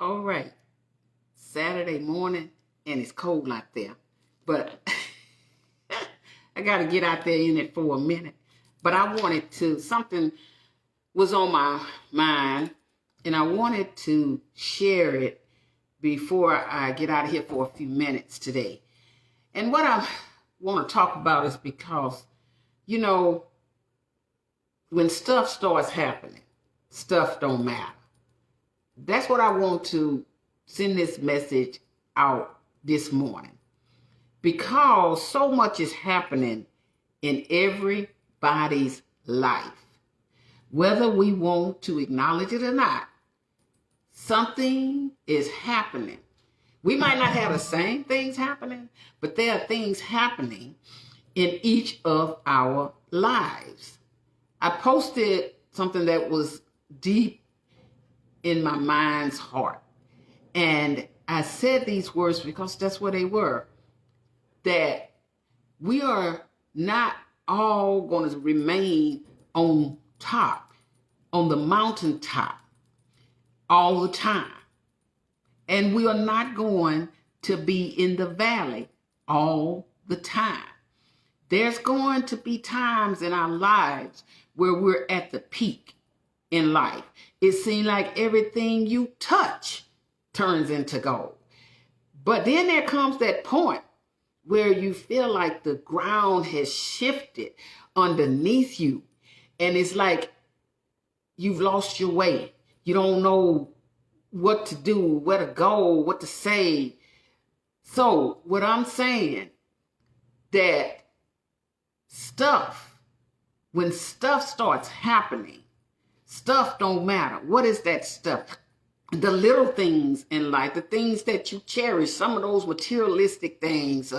All right, Saturday morning, and it's cold out there, but I got to get out there in it for a minute. But I wanted to, something was on my mind, and I wanted to share it before I get out of here for a few minutes today. And what I want to talk about is because, you know, when stuff starts happening, stuff don't matter. That's what I want to send this message out this morning, because so much is happening in everybody's life. Whether we want to acknowledge it or not, something is happening. We might not have the same things happening, but there are things happening in each of our lives. I posted something that was deep in my mind's heart. And I said these words because that's what they were. That we are not all going to remain on top, on the mountaintop all the time. And we are not going to be in the valley all the time. There's going to be times in our lives where we're at the peak in life. It seems like everything you touch turns into gold. But then there comes that point where you feel like the ground has shifted underneath you. And it's like you've lost your way. You don't know what to do, where to go, what to say. So what I'm saying, that when stuff starts happening, stuff don't matter. What is that stuff? The little things in life, the things that you cherish, some of those materialistic things,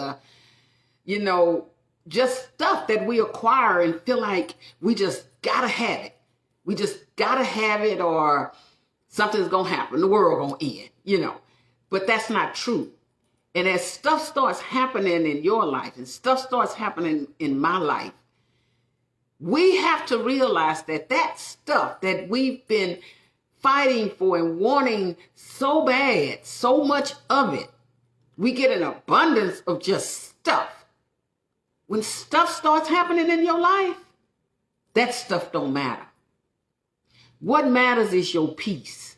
just stuff that we acquire and feel like we just gotta have it. We just gotta have it, or something's gonna happen. The world gonna end, But that's not true. And as stuff starts happening in your life and stuff starts happening in my life, we have to realize that stuff that we've been fighting for and wanting so bad, so much of it, we get an abundance of just stuff. When stuff starts happening in your life, that stuff don't matter. What matters is your peace,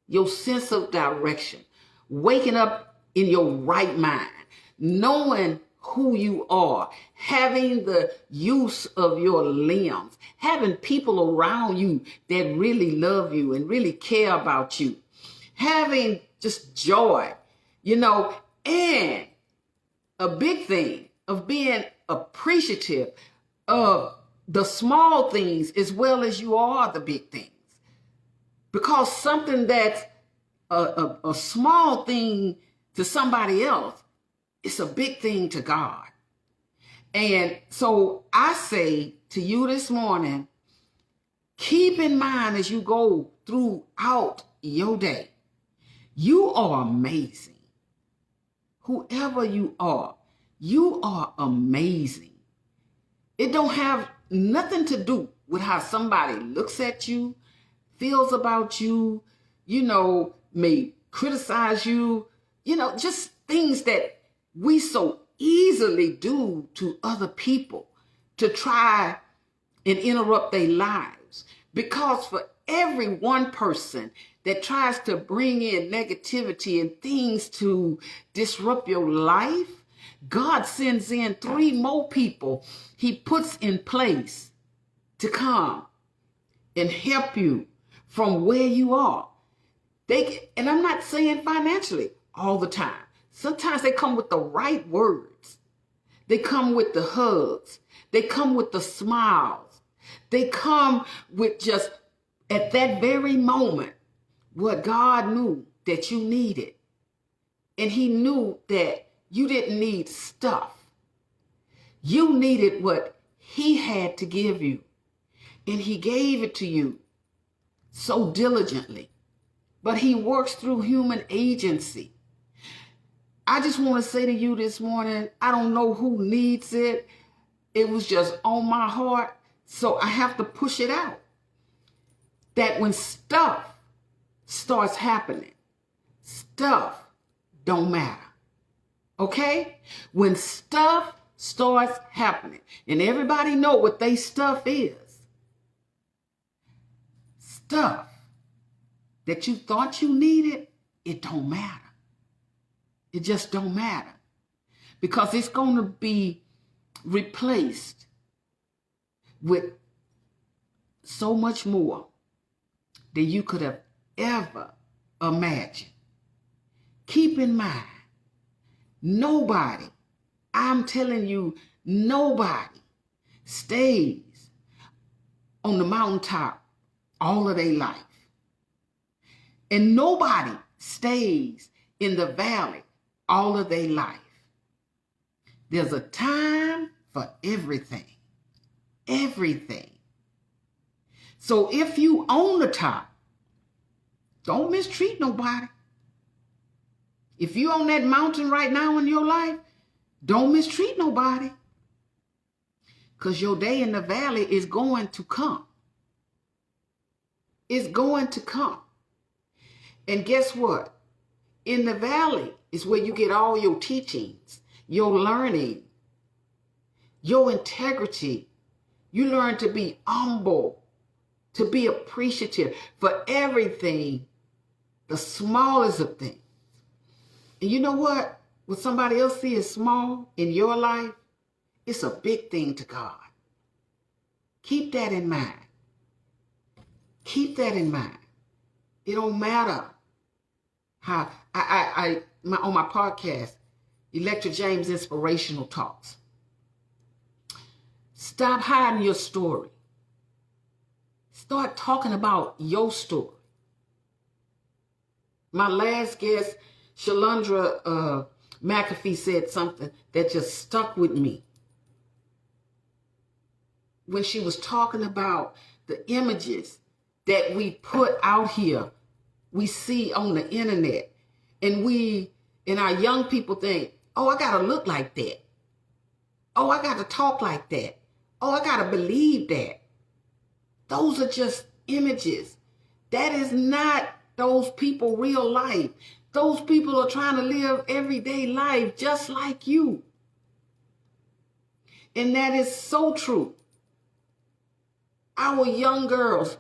your sense of direction, waking up in your right mind, knowing who you are, having the use of your limbs, having people around you that really love you and really care about you, having just joy, and a big thing of being appreciative of the small things as well as you are the big things. Because something that's a small thing to somebody else, it's a big thing to God. And so I say to you this morning, keep in mind as you go throughout your day, you are amazing. Whoever you are amazing. It don't have nothing to do with how somebody looks at you, feels about you, may criticize you, just things that we so easily do to other people to try and interrupt their lives. Because for every one person that tries to bring in negativity and things to disrupt your life, God sends in 3 more people he puts in place to come and help you from where you are. And I'm not saying financially all the time. Sometimes they come with the right words. They come with the hugs. They come with the smiles. They come with just at that very moment what God knew that you needed. And he knew that you didn't need stuff. You needed what he had to give you. And he gave it to you so diligently. But he works through human agency. I just want to say to you this morning, I don't know who needs it. It was just on my heart, so I have to push it out. That when stuff starts happening, stuff don't matter. Okay? When stuff starts happening, and everybody know what they stuff is, stuff that you thought you needed, it don't matter. It just don't matter. Because it's going to be replaced with so much more than you could have ever imagined. Keep in mind, nobody, I'm telling you, nobody stays on the mountaintop all of their life. And nobody stays in the valley all of their life. There's a time for everything. Everything. So if you on the top, don't mistreat nobody. If you on that mountain right now in your life, don't mistreat nobody. Because your day in the valley is going to come. It's going to come. And guess what? In the valley is where you get all your teachings, your learning, your integrity. You learn to be humble, to be appreciative for everything, the smallest of things. And you know what? What somebody else sees as small in your life, it's a big thing to God. Keep that in mind. Keep that in mind. It don't matter how on my podcast, Electra James Inspirational Talks. Stop hiding your story. Start talking about your story. My last guest, Shalandra McAfee, said something that just stuck with me. When she was talking about the images that we put out here, we see on the internet, and our young people think, oh, I gotta look like that. Oh, I gotta talk like that. Oh, I gotta believe that. Those are just images. That is not those people real life. Those people are trying to live everyday life just like you. And that is so true. Our young girls,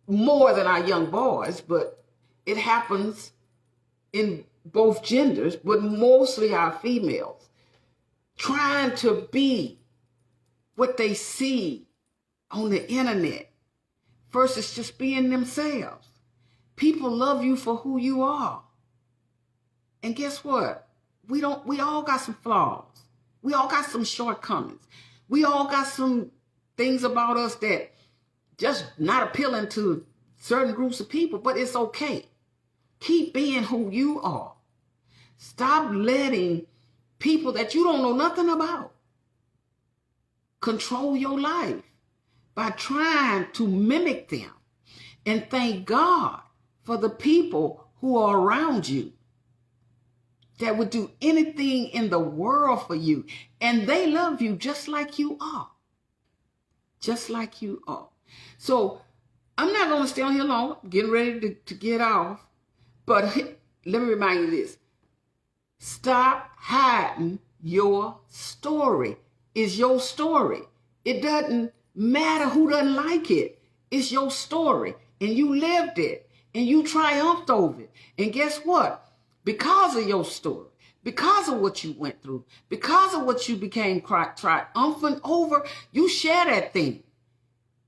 more than our young boys, but it happens in both genders, but mostly our females, trying to be what they see on the internet versus just being themselves. People love you for who you are. And guess what? We all got some flaws. We all got some shortcomings. We all got some things about us that just not appealing to certain groups of people, but it's okay. Keep being who you are. Stop letting people that you don't know nothing about control your life by trying to mimic them. And thank God for the people who are around you that would do anything in the world for you. And they love you just like you are. Just like you are. So I'm not going to stay on here long. I'm getting ready to get off. But let me remind you this. Stop hiding your story. It's your story. It doesn't matter who doesn't like it. It's your story. And you lived it. And you triumphed over it. And guess what? Because of your story, because of what you went through, because of what you became triumphant over, you share that thing.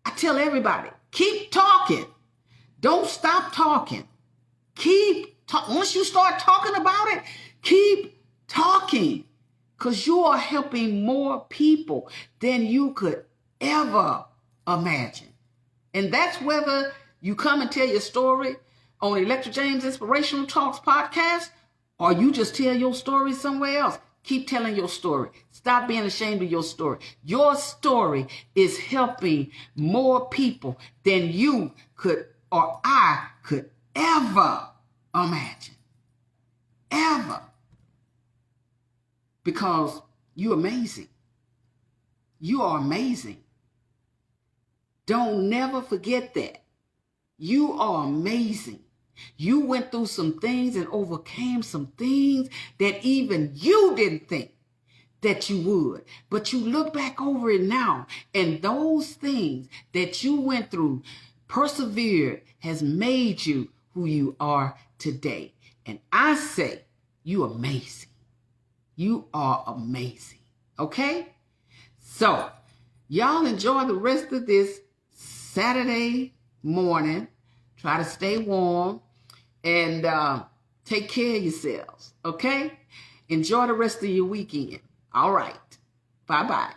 I tell everybody, keep talking. Don't stop talking. Once you start talking about it, keep talking. Because you are helping more people than you could ever imagine. And that's whether you come and tell your story on Electra James Inspirational Talks podcast, or you just tell your story somewhere else. Keep telling your story. Stop being ashamed of your story. Your story is helping more people than you could or I could ever imagine. Ever. Because you're amazing. You are amazing. Don't never forget that. You are amazing. You went through some things and overcame some things that even you didn't think that you would. But you look back over it now, and those things that you went through, persevered, has made you who you are today. And I say, you amazing. You are amazing. Okay? So, y'all enjoy the rest of this Saturday morning. Try to stay warm and take care of yourselves. Okay? Enjoy the rest of your weekend. All right. Bye-bye.